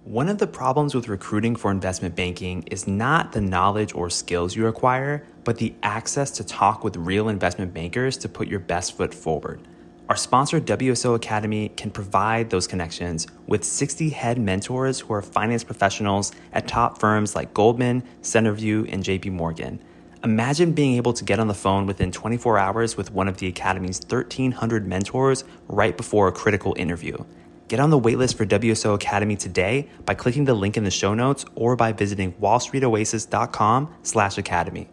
One of the problems with recruiting for investment banking is not the knowledge or skills you acquire, but the access to talk with real investment bankers to put your best foot forward. Our sponsor, WSO Academy, can provide those connections with 60 head mentors who are finance professionals at top firms like Goldman, Centerview, and JP Morgan. Imagine being able to get on the phone within 24 hours with one of the Academy's 1,300 mentors right before a critical interview. Get on the waitlist for WSO Academy today by clicking the link in the show notes or by visiting wallstreetoasis.com/academy.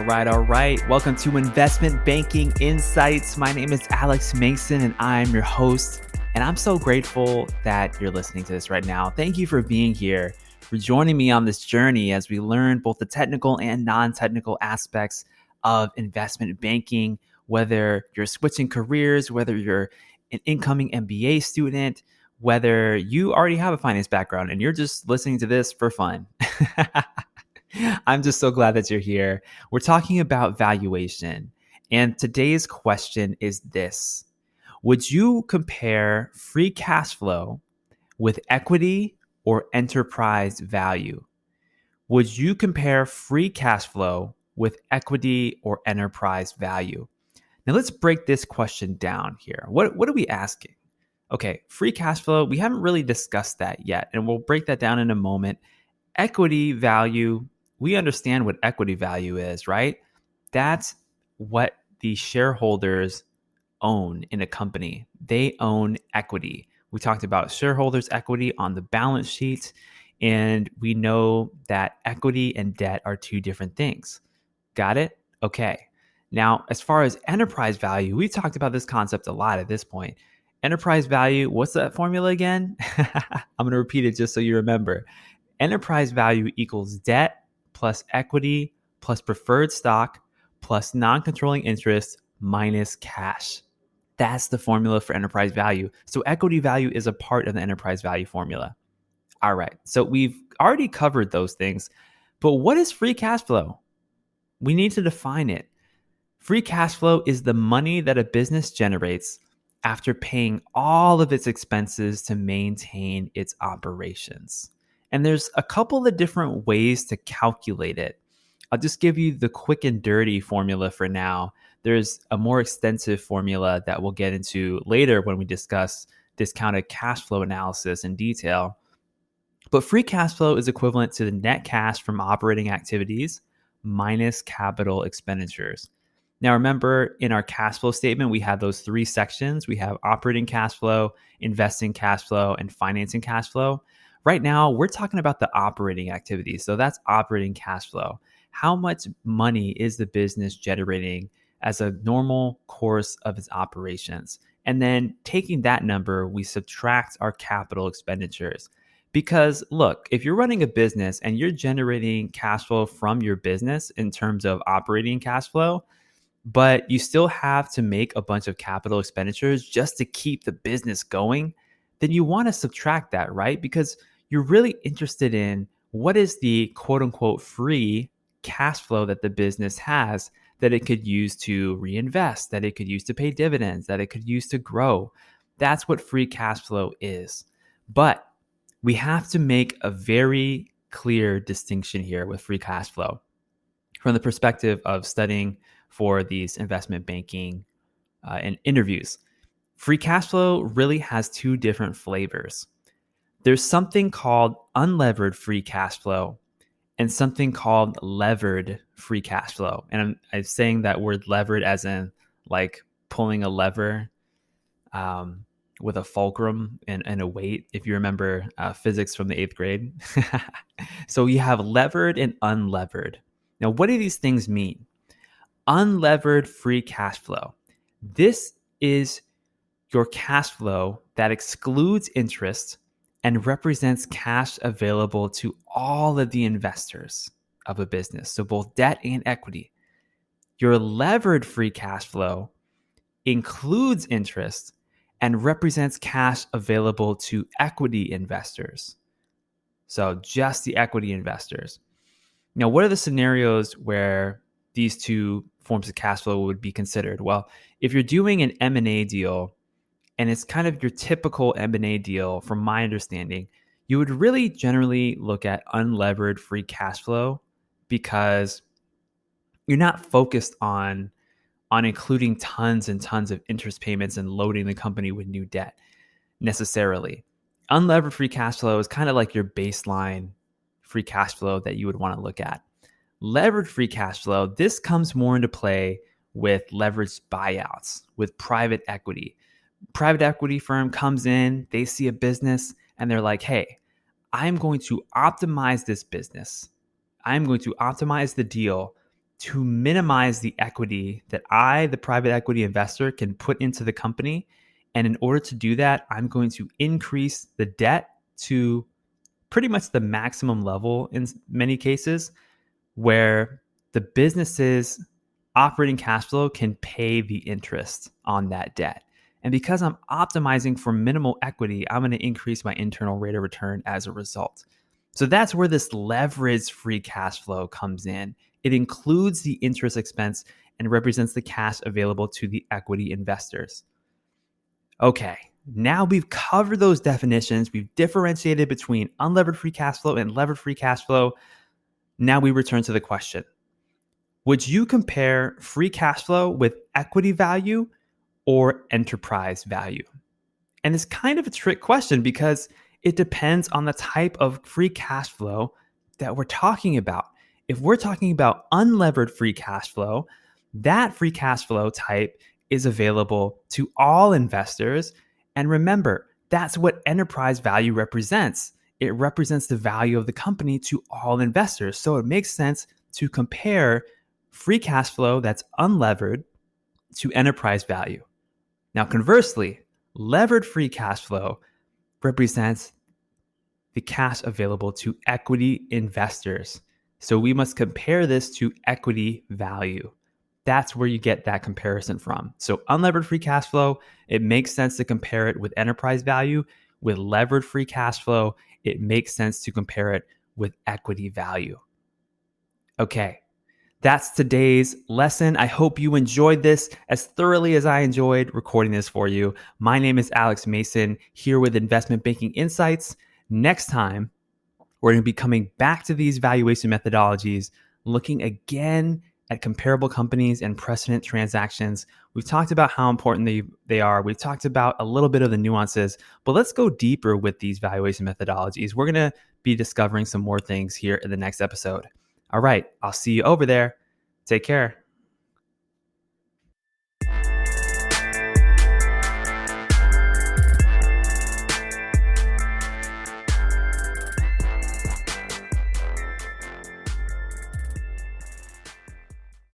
All right. Welcome to Investment Banking Insights. My name is Alex Mason and I'm your host. And I'm so grateful that you're listening to this right now. Thank you for being here, for joining me on this journey as we learn both the technical and non-technical aspects of investment banking, whether you're switching careers, whether you're an incoming MBA student, whether you already have a finance background and you're just listening to this for fun. I'm just so glad that you're here. We're talking about valuation. And today's question is this. Would you compare free cash flow with equity or enterprise value? Would you compare free cash flow with equity or enterprise value? Now let's break this question down here. What are we asking? Okay, free cash flow, we haven't really discussed that yet, and we'll break that down in a moment. Equity value, we understand what equity value is, right? That's what the shareholders own in a company. They own equity. We talked about shareholders' equity on the balance sheet, and we know that equity and debt are two different things. Got it? Okay. Now, as far as enterprise value, we've talked about this concept a lot at this point. Enterprise value, what's that formula again? I'm going to repeat it just so you remember. Enterprise value equals debt plus equity plus preferred stock plus non-controlling interest minus cash. That's the formula for enterprise value. So equity value is a part of the enterprise value formula. All right. So we've already covered those things, but what is free cash flow? We need to define it. Free cash flow is the money that a business generates after paying all of its expenses to maintain its operations. And there's a couple of different ways to calculate it. I'll just give you the quick and dirty formula for now. There's a more extensive formula that we'll get into later when we discuss discounted cash flow analysis in detail. But free cash flow is equivalent to the net cash from operating activities minus capital expenditures. Now, remember, in our cash flow statement, we have those three sections. We have operating cash flow, investing cash flow, and financing cash flow. Right now, we're talking about the operating activities. So that's operating cash flow. How much money is the business generating as a normal course of its operations? And then taking that number, we subtract our capital expenditures. Because look, if you're running a business and you're generating cash flow from your business in terms of operating cash flow, but you still have to make a bunch of capital expenditures just to keep the business going, then you want to subtract that, right? Because you're really interested in what is the quote unquote free cash flow that the business has that it could use to reinvest, that it could use to pay dividends, that it could use to grow. That's what free cash flow is. But we have to make a very clear distinction here with free cash flow from the perspective of studying for these investment banking and interviews. Free cash flow really has two different flavors. There's something called unlevered free cash flow and something called levered free cash flow. And I'm saying that word levered as in like pulling a lever with a fulcrum and a weight, if you remember physics from the 8th grade. So you have levered and unlevered. Now, what do these things mean? Unlevered free cash flow. This is your cash flow that excludes interest and represents cash available to all of the investors of a business, so both debt and equity. Your levered free cash flow includes interest and represents cash available to equity investors. So just the equity investors. Now, what are the scenarios where these two forms of cash flow would be considered? Well, if you're doing an M&A deal, and it's kind of your typical M&A deal, from my understanding, you would really generally look at unlevered free cash flow because you're not focused on including tons and tons of interest payments and loading the company with new debt necessarily. Unlevered free cash flow is kind of like your baseline free cash flow that you would want to look at. Levered free cash flow, this comes more into play with leveraged buyouts, with private equity. Private equity firm comes in, they see a business, and they're like, hey, I'm going to optimize this business. I'm going to optimize the deal to minimize the equity that I, the private equity investor, can put into the company. And in order to do that, I'm going to increase the debt to pretty much the maximum level in many cases, where the business's operating cash flow can pay the interest on that debt. And because I'm optimizing for minimal equity, I'm going to increase my internal rate of return as a result. So that's where this leveraged free cash flow comes in. It includes the interest expense and represents the cash available to the equity investors. Okay, now we've covered those definitions. We've differentiated between unlevered free cash flow and levered free cash flow. Now we return to the question. Would you compare free cash flow with equity value or enterprise value? And it's kind of a trick question because it depends on the type of free cash flow that we're talking about. If we're talking about unlevered free cash flow, that free cash flow type is available to all investors. And remember, that's what enterprise value represents. It represents the value of the company to all investors. So it makes sense to compare free cash flow that's unlevered to enterprise value. Now, conversely, levered free cash flow represents the cash available to equity investors. So we must compare this to equity value. That's where you get that comparison from. So unlevered free cash flow, it makes sense to compare it with enterprise value. With levered free cash flow, it makes sense to compare it with equity value. Okay, that's today's lesson. I hope you enjoyed this as thoroughly as I enjoyed recording this for you. My name is Alex Mason, here with Investment Banking Insights. Next time, we're going to be coming back to these valuation methodologies, looking again at comparable companies and precedent transactions. We've talked about how important they are. We've talked about a little bit of the nuances, but let's go deeper with these valuation methodologies. We're going to be discovering some more things here in the next episode. All right, I'll see you over there. Take care.